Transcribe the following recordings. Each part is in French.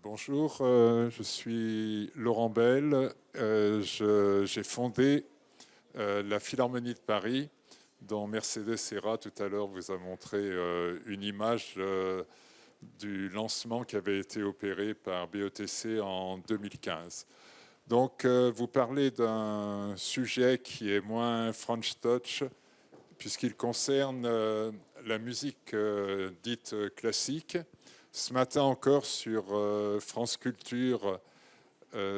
Bonjour, je suis Laurent Bell. J'ai fondé la Philharmonie de Paris, dont Mercedes Serra tout à l'heure vous a montré une image du lancement qui avait été opéré par BETC en 2015. Donc, vous parlez d'un sujet qui est moins French Touch, puisqu'il concerne la musique dite classique. Ce matin encore sur France Culture,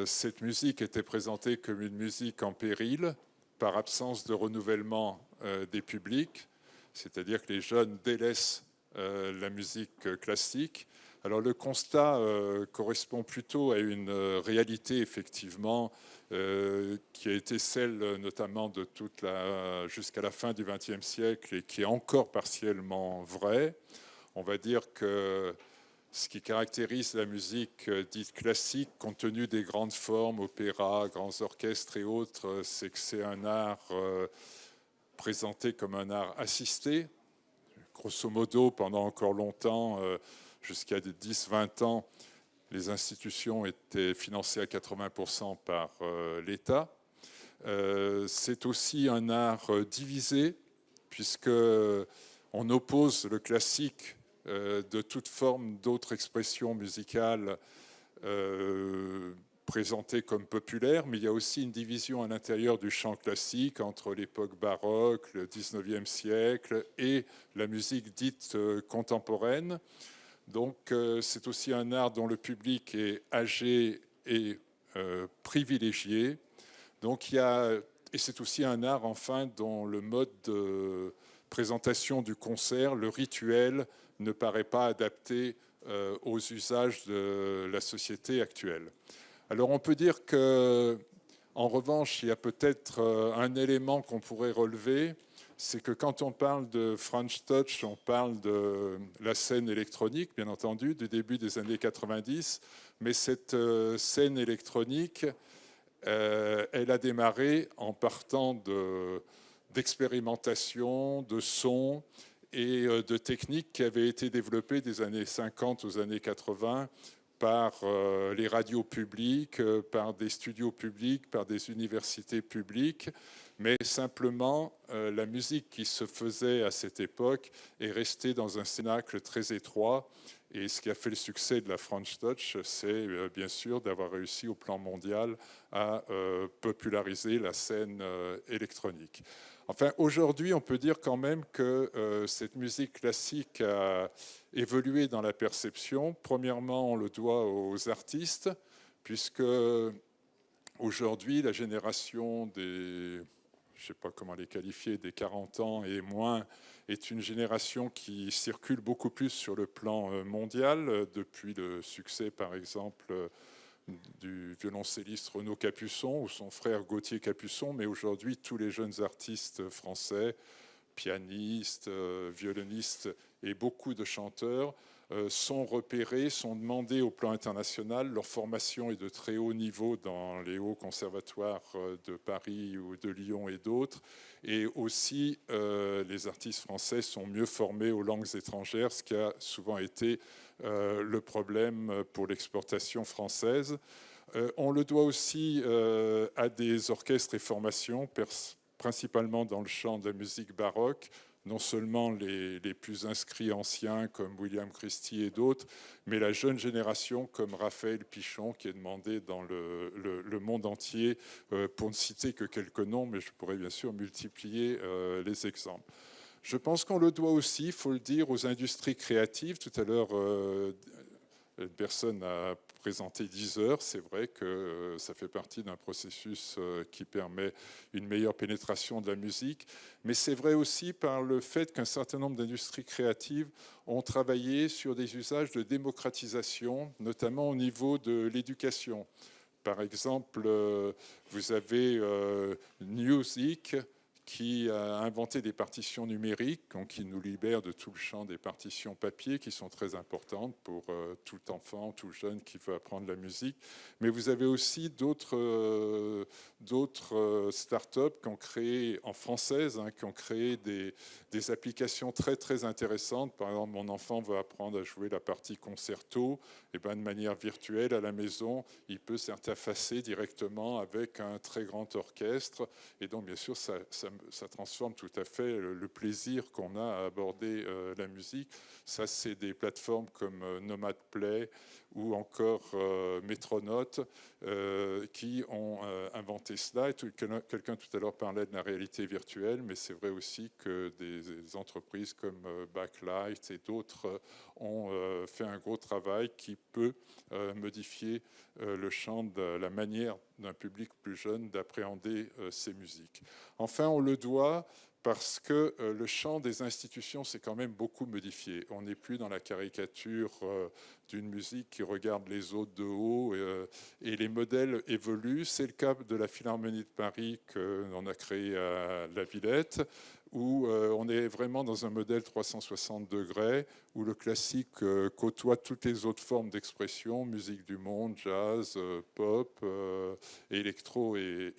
cette musique était présentée comme une musique en péril par absence de renouvellement des publics, c'est-à-dire que les jeunes délaissent la musique classique. Alors le constat correspond plutôt à une réalité effectivement qui a été celle notamment de jusqu'à la fin du XXe siècle et qui est encore partiellement vraie. On va dire que ce qui caractérise la musique dite classique, compte tenu des grandes formes, opéra, grands orchestres et autres, c'est que c'est un art présenté comme un art assisté. Grosso modo, pendant encore longtemps, jusqu'à 10-20 ans, les institutions étaient financées à 80% par l'État. C'est aussi un art divisé, puisque on oppose le classique de toute forme d'autres expressions musicales présentées comme populaires, mais il y a aussi une division à l'intérieur du chant classique entre l'époque baroque, le 19e siècle et la musique dite contemporaine. Donc c'est aussi un art dont le public est âgé et privilégié. Donc et c'est aussi un art enfin dont le mode de présentation du concert, le rituel, ne paraît pas adapté aux usages de la société actuelle. Alors on peut dire que, en revanche, il y a peut-être un élément qu'on pourrait relever, c'est que quand on parle de French Touch, on parle de la scène électronique, bien entendu, du début des années 90, mais cette scène électronique, elle a démarré en partant d'expérimentation, de sons et de techniques qui avaient été développées des années 50 aux années 80 par les radios publiques, par des studios publics, par des universités publiques, mais simplement la musique qui se faisait à cette époque est restée dans un cénacle très étroit. Et ce qui a fait le succès de la French Touch, c'est bien sûr d'avoir réussi au plan mondial à populariser la scène électronique. Enfin, aujourd'hui, on peut dire quand même que cette musique classique a évolué dans la perception. Premièrement, on le doit aux artistes, puisque aujourd'hui, la génération des, je ne sais pas comment les qualifier, des 40 ans et moins, est une génération qui circule beaucoup plus sur le plan mondial, depuis le succès, par exemple, du violoncelliste Renaud Capuçon ou son frère Gauthier Capuçon, mais aujourd'hui, tous les jeunes artistes français, pianistes, violonistes et beaucoup de chanteurs sont repérés, sont demandés au plan international. Leur formation est de très haut niveau dans les hauts conservatoires de Paris ou de Lyon et d'autres. Et aussi, les artistes français sont mieux formés aux langues étrangères, ce qui a souvent été le problème pour l'exportation française. On le doit aussi à des orchestres et formations, principalement dans le champ de la musique baroque, non seulement les plus inscrits anciens comme William Christie et d'autres, mais la jeune génération comme Raphaël Pichon qui est demandé dans le monde entier, pour ne citer que quelques noms, mais je pourrais bien sûr multiplier les exemples. Je pense qu'on le doit aussi, il faut le dire, aux industries créatives. Tout à l'heure, une personne a présenté 10 heures. C'est vrai que ça fait partie d'un processus qui permet une meilleure pénétration de la musique. Mais c'est vrai aussi par le fait qu'un certain nombre d'industries créatives ont travaillé sur des usages de démocratisation, notamment au niveau de l'éducation. Par exemple, vous avez Newsweek qui a inventé des partitions numériques, donc qui nous libèrent de tout le champ des partitions papier, qui sont très importantes pour tout enfant, tout jeune qui veut apprendre la musique. Mais vous avez aussi d'autres startups qui ont créé, en française, hein, qui ont créé des applications très très intéressantes. Par exemple, mon enfant veut apprendre à jouer la partie concerto, et ben, de manière virtuelle à la maison, il peut s'interfacer directement avec un très grand orchestre. Et donc, bien sûr, ça transforme tout à fait le plaisir qu'on a à aborder la musique. Ça, c'est des plateformes comme Nomad Play ou encore Métronote qui ont inventé cela. Et quelqu'un tout à l'heure parlait de la réalité virtuelle, mais c'est vrai aussi que des entreprises comme Backlight et d'autres ont fait un gros travail qui peut modifier le champ de la manière d'un public plus jeune d'appréhender ces musiques. Enfin, on le doit parce que le champ des institutions s'est quand même beaucoup modifié. On n'est plus dans la caricature d'une musique qui regarde les autres de haut et les modèles évoluent. C'est le cas de la Philharmonie de Paris qu'on a créée à La Villette, où on est vraiment dans un modèle 360 degrés, où le classique côtoie toutes les autres formes d'expression, musique du monde, jazz, pop, électro et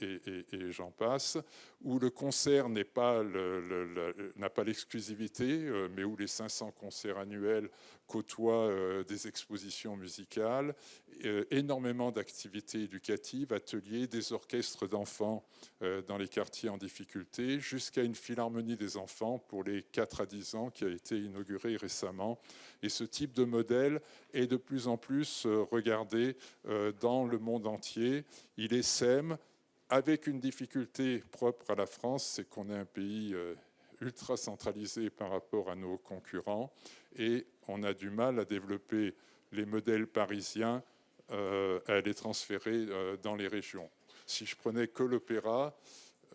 j'en passe, où le concert n'a pas l'exclusivité, mais où les 500 concerts annuels côtoient des expositions musicales, énormément d'activités éducatives, ateliers, des orchestres d'enfants dans les quartiers en difficulté, jusqu'à une philharmonie des enfants pour les 4 à 10 ans qui a été inaugurée récemment. Et ce type de modèle est de plus en plus regardé dans le monde entier. Il essaime, avec une difficulté propre à la France, c'est qu'on est un pays ultra centralisé par rapport à nos concurrents et on a du mal à développer les modèles parisiens, à les transférer dans les régions. Si je prenais que l'opéra,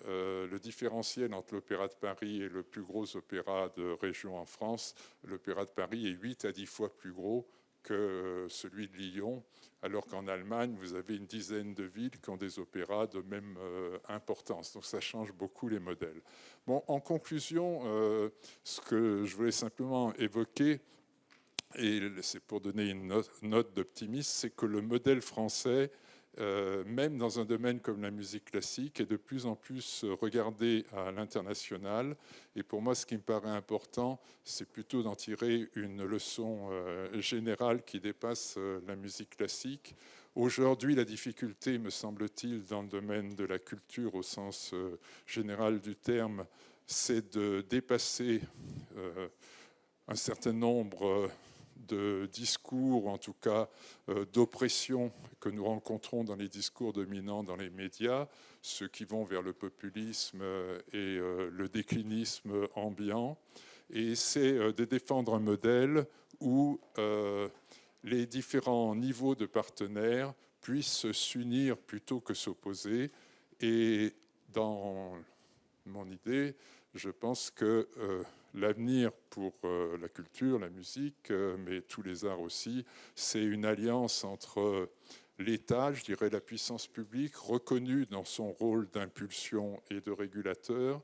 le différentiel entre l'Opéra de Paris et le plus gros opéra de région en France, l'Opéra de Paris est 8 à 10 fois plus gros que celui de Lyon, alors qu'en Allemagne, vous avez une dizaine de villes qui ont des opéras de même importance. Donc ça change beaucoup les modèles. Bon, en conclusion, ce que je voulais simplement évoquer, et c'est pour donner une note d'optimisme, c'est que le modèle français, même dans un domaine comme la musique classique, est de plus en plus regardé à l'international. Et pour moi, ce qui me paraît important, c'est plutôt d'en tirer une leçon générale qui dépasse la musique classique. Aujourd'hui, la difficulté, me semble-t-il, dans le domaine de la culture au sens général du terme, c'est de dépasser un certain nombre de discours, en tout cas d'oppression que nous rencontrons dans les discours dominants dans les médias, ceux qui vont vers le populisme et le déclinisme ambiant. Et c'est de défendre un modèle où les différents niveaux de partenaires puissent s'unir plutôt que s'opposer. Et dans mon idée, je pense que l'avenir pour la culture, la musique, mais tous les arts aussi, c'est une alliance entre l'État, je dirais la puissance publique, reconnue dans son rôle d'impulsion et de régulateur,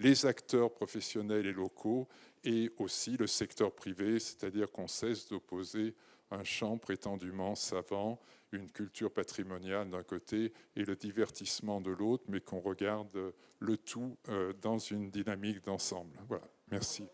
les acteurs professionnels et locaux, et aussi le secteur privé, c'est-à-dire qu'on cesse d'opposer un champ prétendument savant, une culture patrimoniale d'un côté et le divertissement de l'autre, mais qu'on regarde le tout dans une dynamique d'ensemble. Voilà, merci.